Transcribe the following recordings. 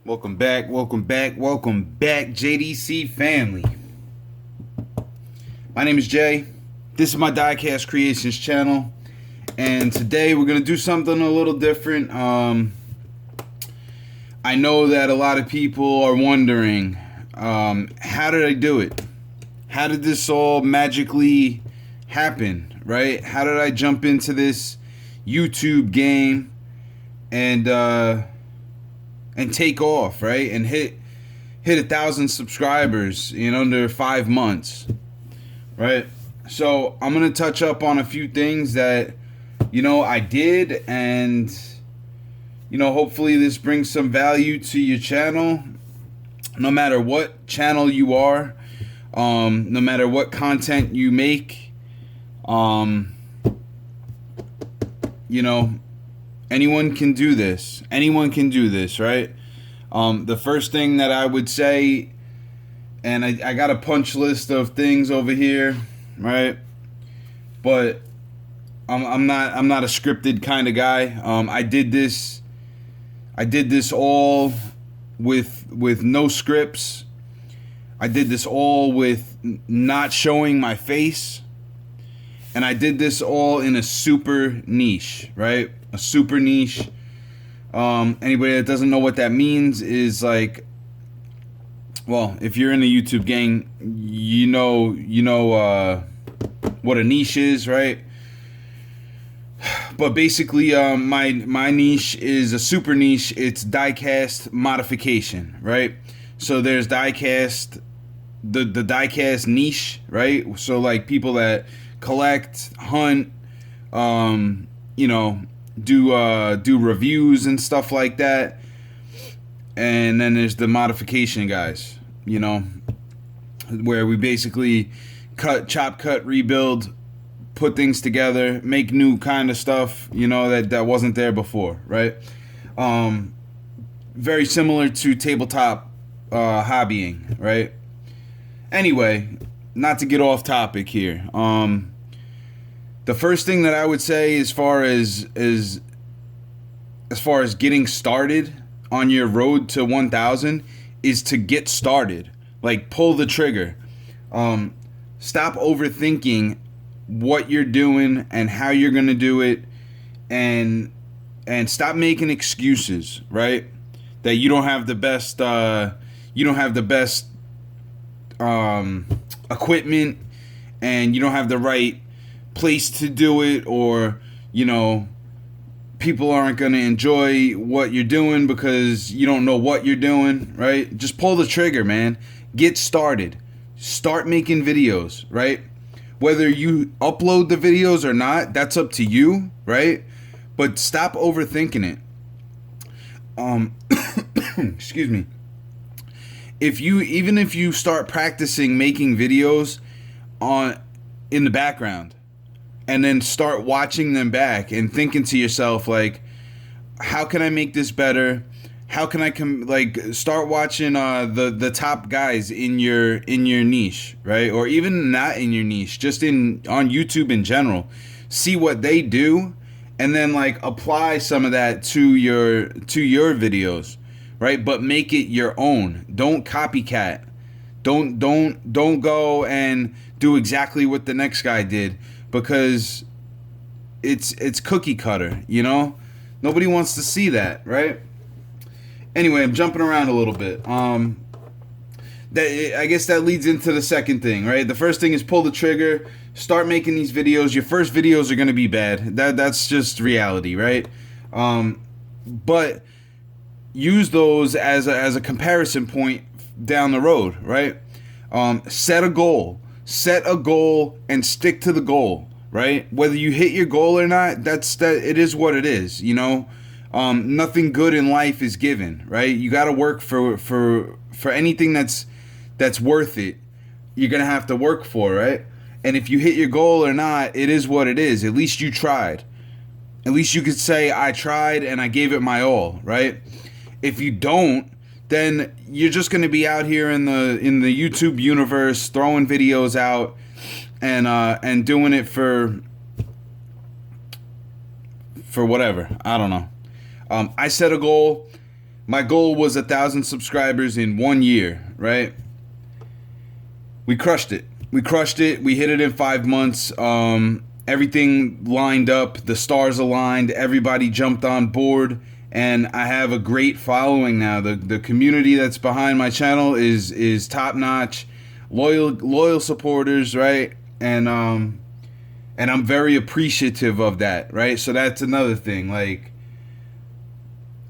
Welcome back, JDC family. My name is Jay. This is my Diecast Creations channel, and today we're gonna do something a little different. I know that a lot of people are wondering, how did I do it? How did this all magically happen, right? How did I jump into this YouTube game and take off, right? And hit 1,000 subscribers in under 5 months, right? So I'm gonna touch up on a few things that I did, and hopefully this brings some value to your channel. No matter what channel you are, no matter what content you make, anyone can do this. Anyone can do this, right? The first thing that I would say, and I got a punch list of things over here, right? But I'm not a scripted kind of guy. I did this all with no scripts. I did this all with not showing my face. And I did this all in a super niche, right? A super niche. Anybody that doesn't know what that means is like, well, if you're in the YouTube gang, you know what a niche is, right? But basically, my niche is a super niche. It's diecast modification, right? So there's diecast, the diecast niche, right? So like people that collect, hunt, do reviews and stuff like that. And then there's the modification guys, where we basically chop, cut, rebuild, put things together, make new kind of stuff, that wasn't there before, right? Very similar to tabletop hobbying, right? Anyway, not to get off topic here. The first thing that I would say as far as getting started on your road to 1,000 is to get started. Like, pull the trigger. Stop overthinking what you're doing and how you're going to do it, and stop making excuses, right? That you don't have the best equipment, and you don't have the right place to do it, or people aren't going to enjoy what you're doing because you don't know what you're doing, right? Just pull the trigger, man. Get started. Start making videos, right? Whether you upload the videos or not, that's up to you, right? But stop overthinking it. Excuse me. Even if you start practicing making videos in the background, and then start watching them back and thinking to yourself, like, how can I make this better? How can I start watching the top guys in your niche, right? Or even not in your niche, just on YouTube in general. See what they do, and then apply some of that to your videos, right? But make it your own. Don't copycat. Don't go and do exactly what the next guy did, because it's cookie cutter, Nobody wants to see that, right? Anyway, I'm jumping around a little bit. I guess that leads into the second thing, right? The first thing is pull the trigger, start making these videos. Your first videos are going to be bad. That's just reality, right? But use those as a comparison point down the road, right? Set a goal and stick to the goal, right? Whether you hit your goal or not, it is what it is, Nothing good in life is given, right? You got to work for anything that's worth it. You're going to have to work for, right? And if you hit your goal or not, it is what it is. At least you tried. At least you could say, I tried and I gave it my all, right? If you don't, then you're just going to be out here in the YouTube universe throwing videos out and doing it for whatever. I don't know. I set a goal. My goal was 1,000 subscribers in 1 year, right? We crushed it. We crushed it. We hit it in 5 months. Everything lined up. The stars aligned. Everybody jumped on board. And I have a great following now. The community that's behind my channel is top notch, loyal supporters, right? And I'm very appreciative of that, right? So that's another thing. Like,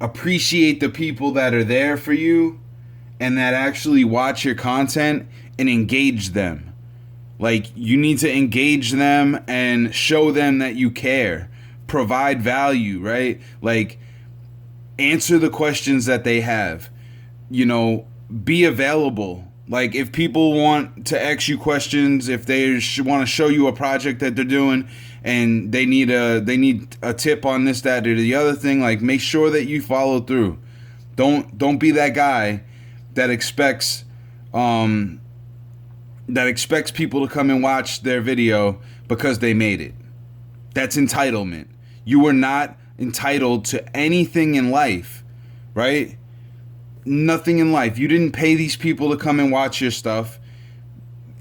appreciate the people that are there for you and that actually watch your content and engage them. Like, you need to engage them and show them that you care. Provide value, right? Like, answer the questions that they have. You know, be available. Like, if people want to ask you questions, if they want to show you a project that they're doing and they need a tip on this, that, or the other thing, like, make sure that you follow through. Don't be that guy that expects people to come and watch their video because they made it. That's entitlement. You are not entitled to anything in life, right? Nothing in life. You didn't pay these people to come and watch your stuff.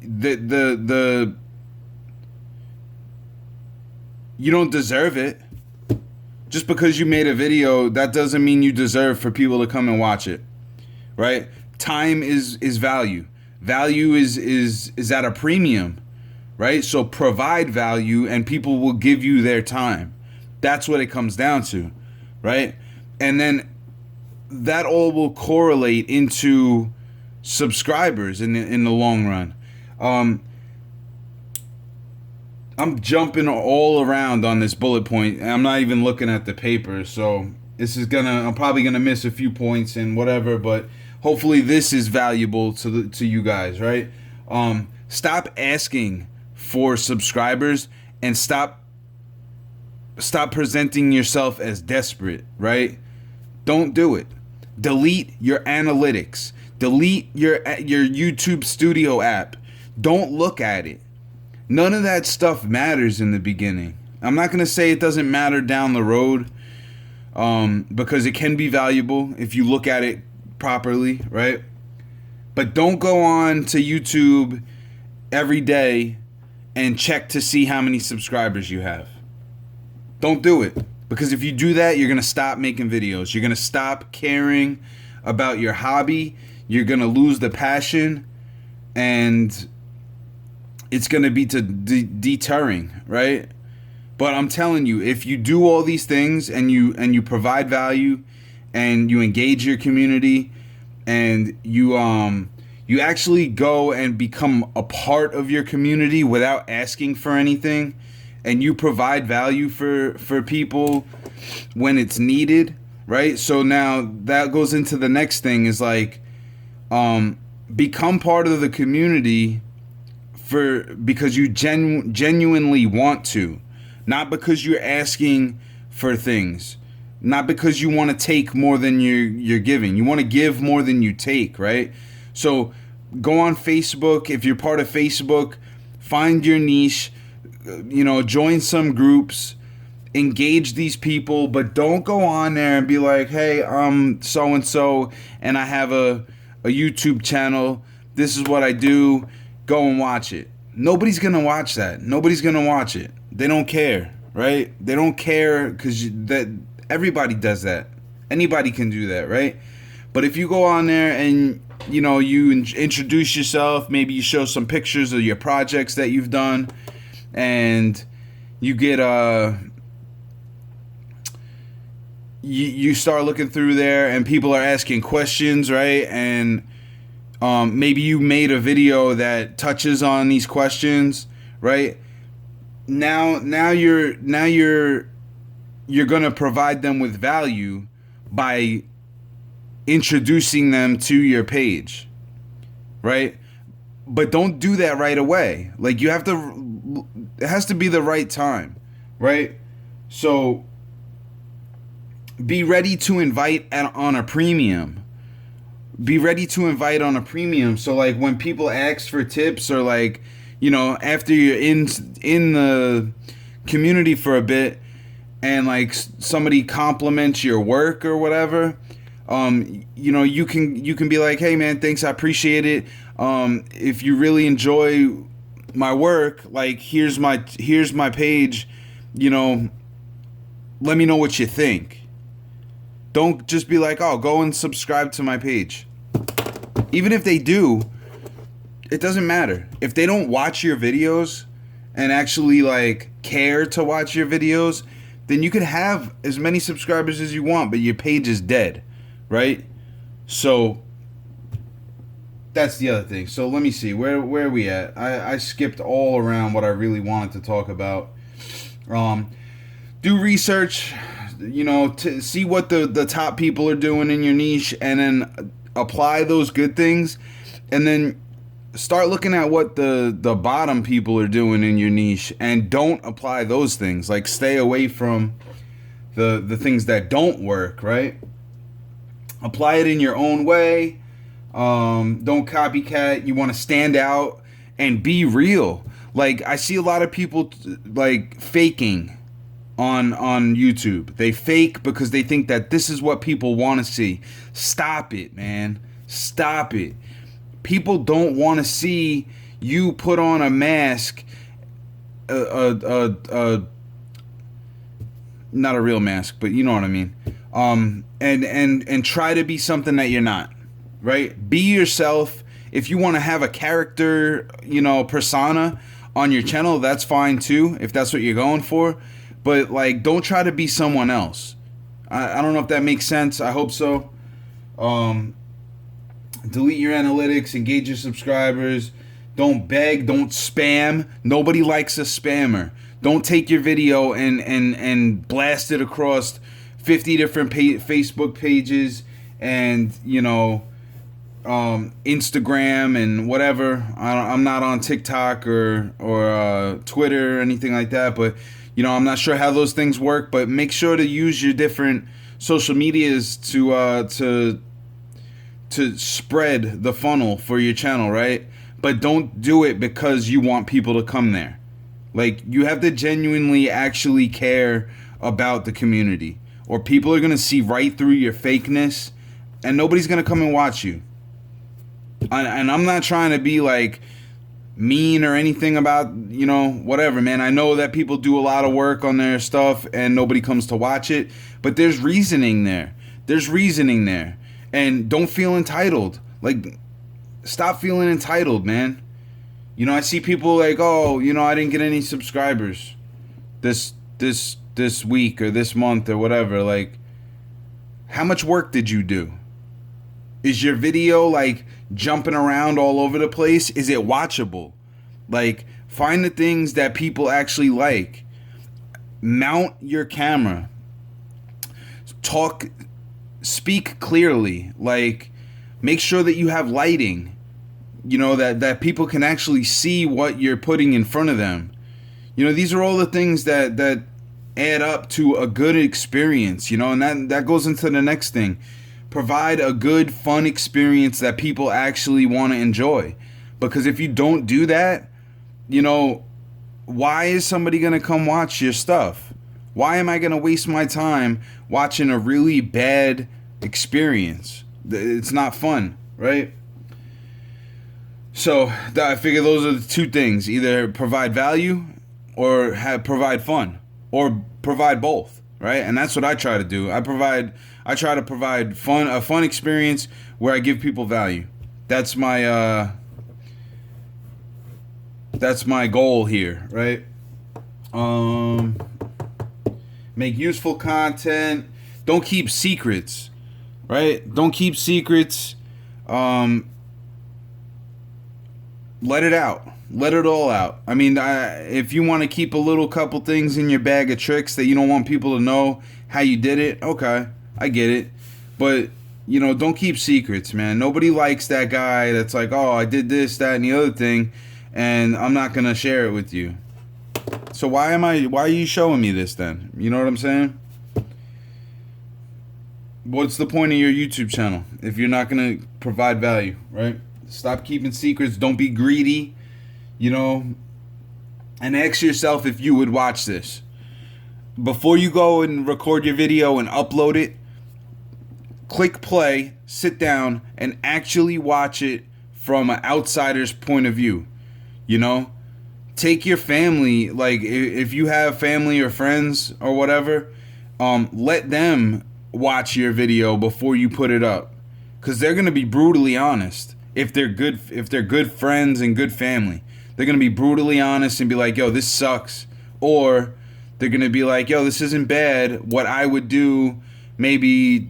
You don't deserve it. Just because you made a video, that doesn't mean you deserve for people to come and watch it, right? Time is value. Value is at a premium, right? So provide value and people will give you their time. That's what it comes down to, right? And then that all will correlate into subscribers in the long run. I'm jumping all around on this bullet point. I'm not even looking at the paper, so I'm probably gonna miss a few points and whatever, but hopefully this is valuable to you guys, right? Stop asking for subscribers and stop presenting yourself as desperate, right? Don't do it. Delete your analytics. Delete your YouTube Studio app. Don't look at it. None of that stuff matters in the beginning. I'm not going to say it doesn't matter down the road, because it can be valuable if you look at it properly, right? But don't go on to YouTube every day and check to see how many subscribers you have. Don't do it. Because if you do that, you're going to stop making videos. You're going to stop caring about your hobby. You're going to lose the passion. And it's going to be deterring, right? But I'm telling you, if you do all these things and you provide value and you engage your community and you actually go and become a part of your community without asking for anything, and you provide value for people when it's needed, right? So now that goes into the next thing is like, become part of the community because you genuinely want to, not because you're asking for things, not because you want to take more than you're giving. You want to give more than you take, right? So go on Facebook. If you're part of Facebook, find your niche. Join some groups, engage these people, but don't go on there and be like, hey, I'm so-and-so and I have a YouTube channel. This is what I do. Go and watch it. Nobody's going to watch that. Nobody's going to watch it. They don't care, right? They don't care because everybody does that. Anybody can do that, right? But if you go on there and, you introduce yourself, maybe you show some pictures of your projects that you've done, and you get you start looking through there and people are asking questions, right? And maybe you made a video that touches on these questions, right? Now you're gonna provide them with value by introducing them to your page, right? But don't do that right away. Like, it has to be the right time, right? So be ready to invite on a premium. Be ready to invite on a premium. So like when people ask for tips, or like, after you're in the community for a bit and like somebody compliments your work or whatever, You can be like, hey man, thanks, I appreciate it. If you really enjoy my work, like here's my page, let me know what you think. Don't just be like, oh, go and subscribe to my page. Even if they do, it doesn't matter. If they don't watch your videos and actually like care to watch your videos, then you can have as many subscribers as you want, but your page is dead, right? So that's the other thing. So let me see, where are we at? I skipped all around what I really wanted to talk about. Do research, to see what the top people are doing in your niche, and then apply those good things, and then start looking at what the bottom people are doing in your niche, and don't apply those things. Like, stay away from the things that don't work, right? Apply it in your own way. Don't copycat. You want to stand out and be real. Like, I see a lot of people like faking on YouTube. They fake because they think that this is what people want to see. Stop it, man. Stop it. People don't want to see you put on a mask, not a real mask, but you know what I mean. And try to be something that you're not, right? Be yourself. If you want to have a character, persona on your channel, that's fine too, if that's what you're going for. But like, don't try to be someone else. I don't know if that makes sense. I hope so. Delete your analytics, engage your subscribers. Don't beg, don't spam. Nobody likes a spammer. Don't take your video and blast it across 50 different Facebook pages and, Instagram and whatever. I'm not on TikTok or Twitter or anything like that, but I'm not sure how those things work. But make sure to use your different social medias to spread the funnel for your channel, right? But don't do it because you want people to come there. Like, you have to genuinely actually care about the community, or people are going to see right through your fakeness and nobody's going to come and watch you. And I'm not trying to be like mean or anything about, whatever, man. I know that people do a lot of work on their stuff and nobody comes to watch it, but there's reasoning there. And don't feel entitled. Like, stop feeling entitled, man. I see people like, oh, I didn't get any subscribers this week or this month or whatever. Like, how much work did you do? Is your video like jumping around all over the place? Is it watchable? Like, find the things that people actually like. Mount your camera. Speak clearly. Like, make sure that you have lighting, that people can actually see what you're putting in front of them. These are all the things that add up to a good experience, and that goes into the next thing. Provide a good, fun experience that people actually want to enjoy. Because if you don't do that, why is somebody going to come watch your stuff? Why am I going to waste my time watching a really bad experience? It's not fun, right? So I figure those are the two things. Either provide value or provide fun, or provide both, right? And that's what I try to do. I try to provide a fun experience where I give people value. That's my goal here, right? Make useful content. Don't keep secrets, right? Don't keep secrets. Let it out. Let it all out. I mean, if you want to keep a couple things in your bag of tricks that you don't want people to know how you did it, okay, I get it. But, don't keep secrets, man. Nobody likes that guy that's like, oh, I did this, that, and the other thing, and I'm not going to share it with you. So why are you showing me this then? You know what I'm saying? What's the point of your YouTube channel if you're not going to provide value, right? Stop keeping secrets. Don't be greedy, and ask yourself if you would watch this. Before you go and record your video and upload it, click play, sit down, and actually watch it from an outsider's point of view. You know, take your family, like if you have family or friends or whatever, let them watch your video before you put it up, because they're gonna be brutally honest. If they're good friends and good family, they're gonna be brutally honest and be like, yo, this sucks. Or they're gonna be like, yo, this isn't bad. What I would do, maybe,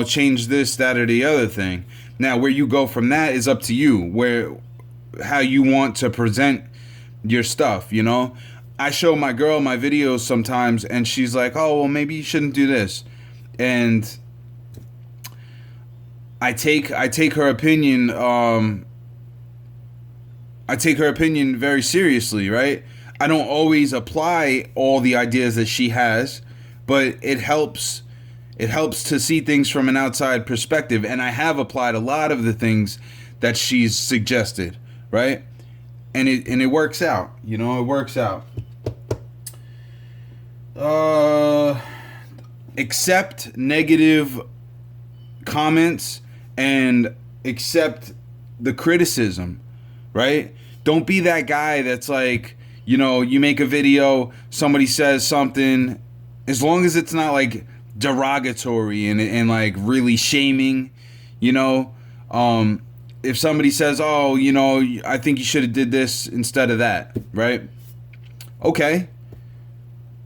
change this, that, or the other thing. Now, where you go from that is up to you, how you want to present your stuff, I show my girl my videos sometimes, and she's like, oh, well, maybe you shouldn't do this. And I take her opinion, very seriously, right? I don't always apply all the ideas that she has, but it helps to see things from an outside perspective, and I have applied a lot of the things that she's suggested, right? And it works out, it works out. Accept negative comments and accept the criticism, right? Don't be that guy that's like, you make a video, somebody says something, as long as it's not like derogatory and like really shaming, if somebody says, oh, I think you should have did this instead of that, right? Okay.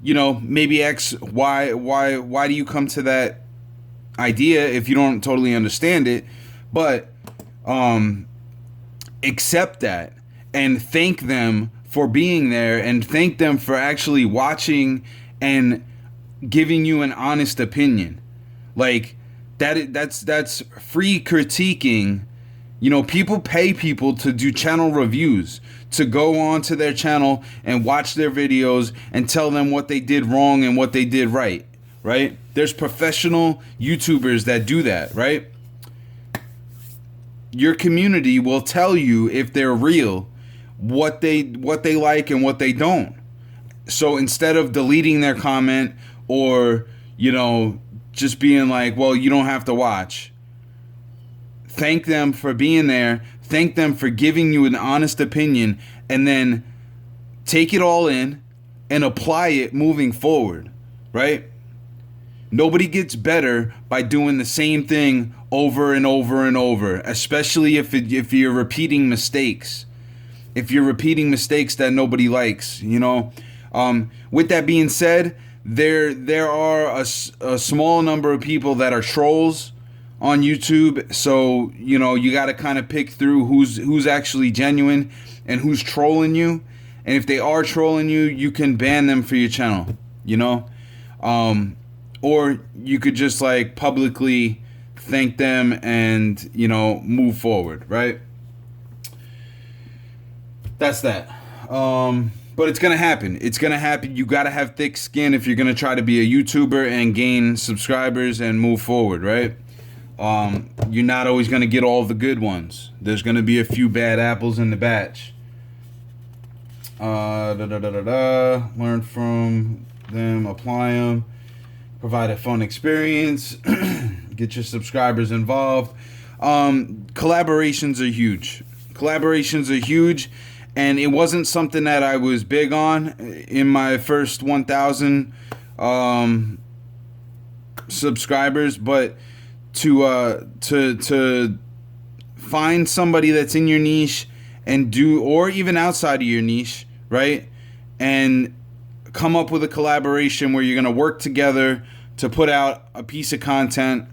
Maybe X, why do you come to that idea if you don't totally understand it? But accept that and thank them for being there, and thank them for actually watching and giving you an honest opinion. Like that's free critiquing. People pay people to do channel reviews, to go on to their channel and watch their videos and tell them what they did wrong and what they did right, right? There's professional YouTubers that do that, right? Your community will tell you if they're real, what they like and what they don't. So instead of deleting their comment or, just being like, well, you don't have to watch, thank them for being there, thank them for giving you an honest opinion, and then take it all in and apply it moving forward, right? Nobody gets better by doing the same thing over and over and over, especially if you're repeating mistakes. If you're repeating mistakes that nobody likes, With that being said, there are a small number of people that are trolls on YouTube, so you got to kind of pick through who's actually genuine and who's trolling you. And if they are trolling you, you can ban them for your channel, or you could just like publicly thank them and move forward, right? That's that. But it's gonna happen. You gotta have thick skin if you're gonna try to be a YouTuber and gain subscribers and move forward, right? You're not always gonna get all the good ones. There's gonna be a few bad apples in the batch. Learn from them, apply them, provide a fun experience, get your subscribers involved. Collaborations are huge. And it wasn't something that I was big on in my first 1,000 subscribers, but to find somebody that's in your niche and or even outside of your niche, right? And come up with a collaboration where you're going to work together to put out a piece of content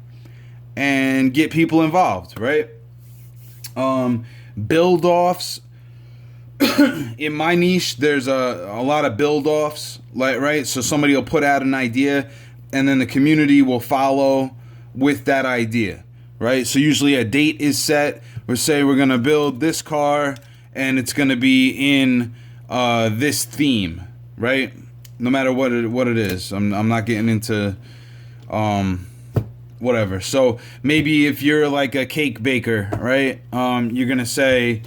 and get people involved, right? Build-offs. In my niche, there's a lot of build-offs, right? So somebody will put out an idea, and then the community will follow with that idea, right? So usually a date is set. We say we're gonna build this car, and it's gonna be in this theme, right? No matter what it is. I'm not getting into whatever. So maybe if you're like a cake baker, right? You're gonna say,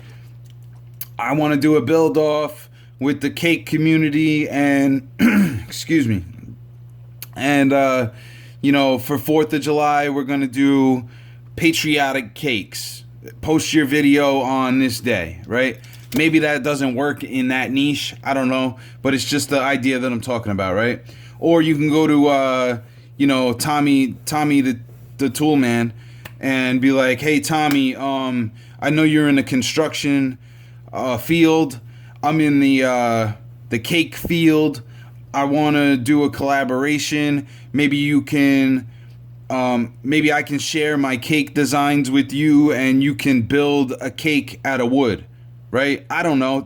I want to do a build off with the cake community and excuse me, and you know, for 4th of July, we're going to do patriotic cakes. Post your video on this day, right? Maybe that doesn't work in that niche. I don't know. But it's just the idea that I'm talking about, right? Or you can go to, you know, Tommy the tool man and be like, hey, Tommy, I know you're in the construction field. I'm in the cake field. I want to do a collaboration. Maybe you can, maybe I can share my cake designs with you and you can build a cake out of wood, right? I don't know.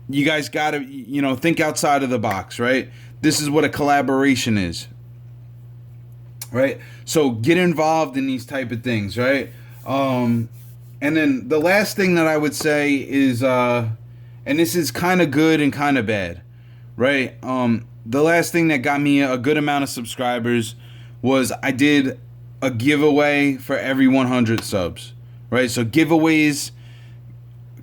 You guys got to, you know, think outside of the box, right? This is what a collaboration is, right? So get involved in these type of things, right? And then the last thing that I would say is, and this is kind of good and kind of bad, right? The last thing that got me a good amount of subscribers was I did a giveaway for every 100 subs, right? So giveaways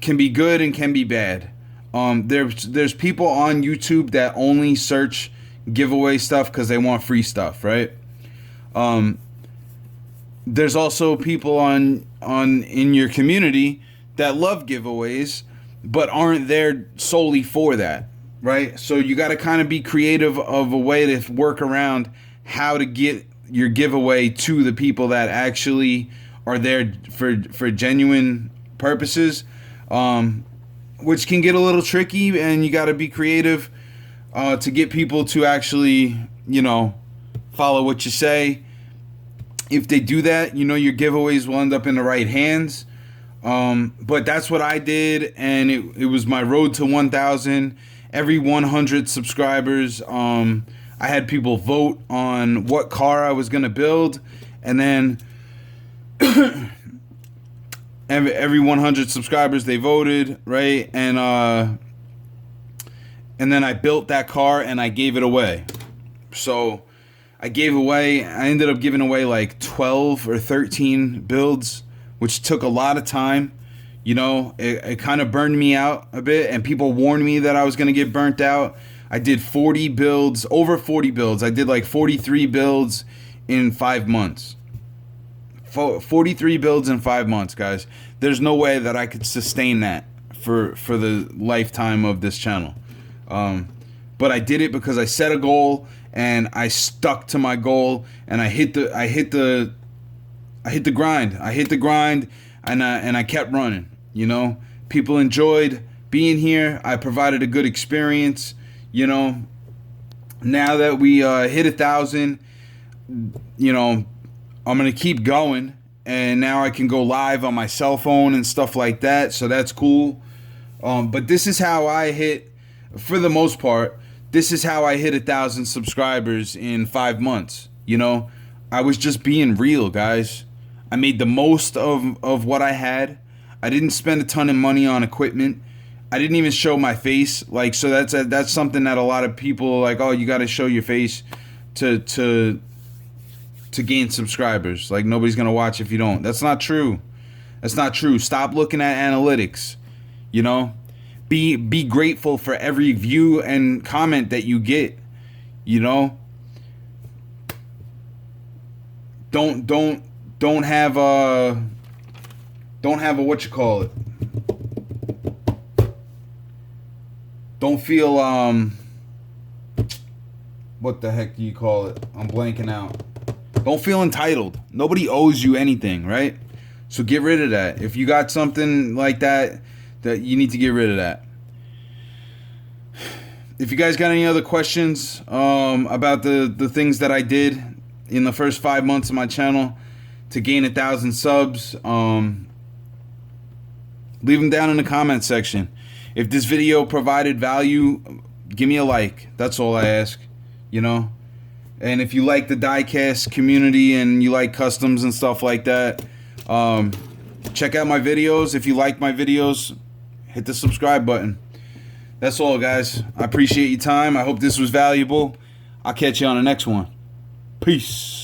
can be good and can be bad. There's people on YouTube that only search giveaway stuff because they want free stuff, right? There's also people on in your community that love giveaways but aren't there solely for that, right? So you got to kind of be creative of a way to work around how to get your giveaway to the people that actually are there for genuine purposes, which can get a little tricky, and you got to be creative to get people to actually, you know, follow what you say. If they do that, you know, your giveaways will end up in the right hands. But that's what I did, and it was my road to 1,000. Every 100 subscribers, I had people vote on what car I was going to build, and then every 100 subscribers, they voted, right? And then I built that car, and I gave it away. So I ended up giving away like 12 or 13 builds, which took a lot of time. You know, it kind of burned me out a bit, and people warned me that I was going to get burnt out. I did 40 builds, over 40 builds. I did like 43 builds in 5 months. 43 builds in 5 months, guys. There's no way that I could sustain that for the lifetime of this channel. But I did it because I set a goal and I stuck to my goal, and I hit the grind. And I kept running. You know, people enjoyed being here. I provided a good experience. You know, now that we hit 1,000, you know, I'm gonna keep going, and now I can go live on my cell phone and stuff like that. So that's cool. But this is how I hit, for the most part, this is how I hit 1,000 subscribers in 5 months. You know, I was just being real, guys. I made the most of what I had. I didn't spend a ton of money on equipment. I didn't even show my face. Like, so that's something that a lot of people like, oh, you got to show your face to gain subscribers. Like, nobody's going to watch if you don't. That's not true. That's not true. Stop looking at analytics. You know? Be grateful for every view and comment that you get. You know? Don't have a what you call it. Don't feel what the heck do you call it? I'm blanking out. Don't feel entitled. Nobody owes you anything, right? So get rid of that. If you got something like that you need to get rid of that. If you guys got any other questions about the things that I did in the first 5 months of my channel to gain 1,000 subs, leave them down in the comment section. If this video provided value, give me a like. That's all I ask, you know. And if you like the Diecast community and you like customs and stuff like that, check out my videos. If you like my videos, hit the subscribe button. That's all, guys. I appreciate your time. I hope this was valuable. I'll catch you on the next one. Peace.